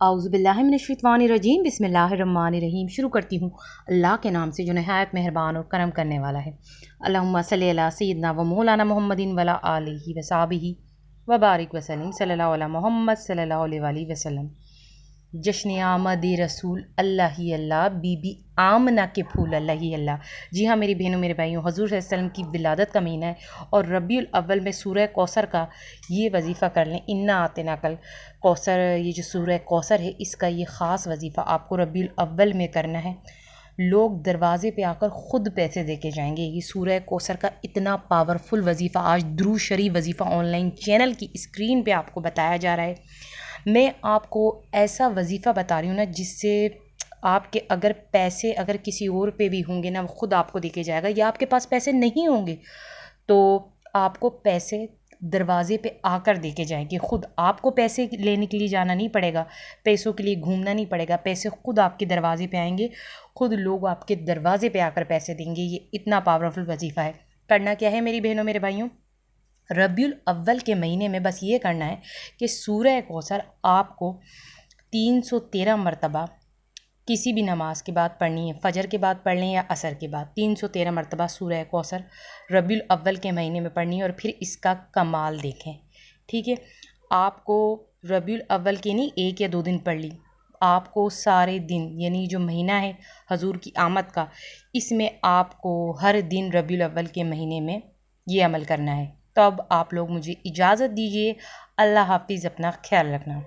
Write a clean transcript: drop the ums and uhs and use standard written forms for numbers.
اعوذ باللہ من الشیطان الرجیم بسم اللہ الرحمن الرحیم۔ شروع کرتی ہوں اللہ کے نام سے جو نہایت مہربان اور کرم کرنے والا ہے۔ اللہم صلی علی سیدنا و مولانا محمد وعلی آلہ و صحبہ و بارک وسلم صلی اللہ علی محمد صلی اللہ علیہ وآلہ وسلم۔ جشن آمد رسول اللہ ہی اللہ، بی بی آمنہ کے پھول اللہ ہی اللہ۔ جی ہاں میری بہنوں میرے بھائیوں، حضور صلی اللہ علیہ وسلم کی ولادت کا مہینہ ہے اور ربیع الاول میں سورہ کوثر کا یہ وظیفہ کر لیں۔ انا آتینا کل کوثر، یہ جو سورہ کوثر ہے اس کا یہ خاص وظیفہ آپ کو ربیع الاول میں کرنا ہے۔ لوگ دروازے پہ آ کر خود پیسے دے کے جائیں گے۔ یہ سورہ کوثر کا اتنا پاورفل وظیفہ آج درود شریف وظیفہ آن لائن چینل کی اسکرین پہ آپ کو بتایا جا رہا ہے۔ میں آپ کو ایسا وظیفہ بتا رہی ہوں نا جس سے آپ کے اگر پیسے اگر کسی اور پہ بھی ہوں گے نا، وہ خود آپ کو دے کے جائے گا، یا آپ کے پاس پیسے نہیں ہوں گے تو آپ کو پیسے دروازے پہ آ کر دے کے جائیں گے خود۔ آپ کو پیسے لینے کے لیے جانا نہیں پڑے گا، پیسوں کے لیے گھومنا نہیں پڑے گا، پیسے خود آپ کے دروازے پہ آئیں گے، خود لوگ آپ کے دروازے پہ آ کر پیسے دیں گے۔ یہ اتنا پاورفل وظیفہ ہے۔ کرنا کیا ہے میری بہنوں میرے بھائیوں؟ ربیع الاول کے مہینے میں بس یہ کرنا ہے کہ سورہ کوثر آپ کو 313 مرتبہ کسی بھی نماز کے بعد پڑھنی ہے، فجر کے بعد پڑھ لیں یا عصر کے بعد، 313 مرتبہ سورہ کوثر ربیع الاول کے مہینے میں پڑھنی ہے، اور پھر اس کا کمال دیکھیں، ٹھیک ہے؟ آپ کو ربیع الاول کے نہیں 1 یا 2 دن پڑھ لی، آپ کو سارے دن، یعنی جو مہینہ ہے حضور کی آمد کا، اس میں آپ کو ہر دن ربیع الاول کے مہینے میں یہ عمل کرنا ہے۔ تو اب آپ لوگ مجھے اجازت دیجیے۔ اللہ حافظ، اپنا خیال رکھنا۔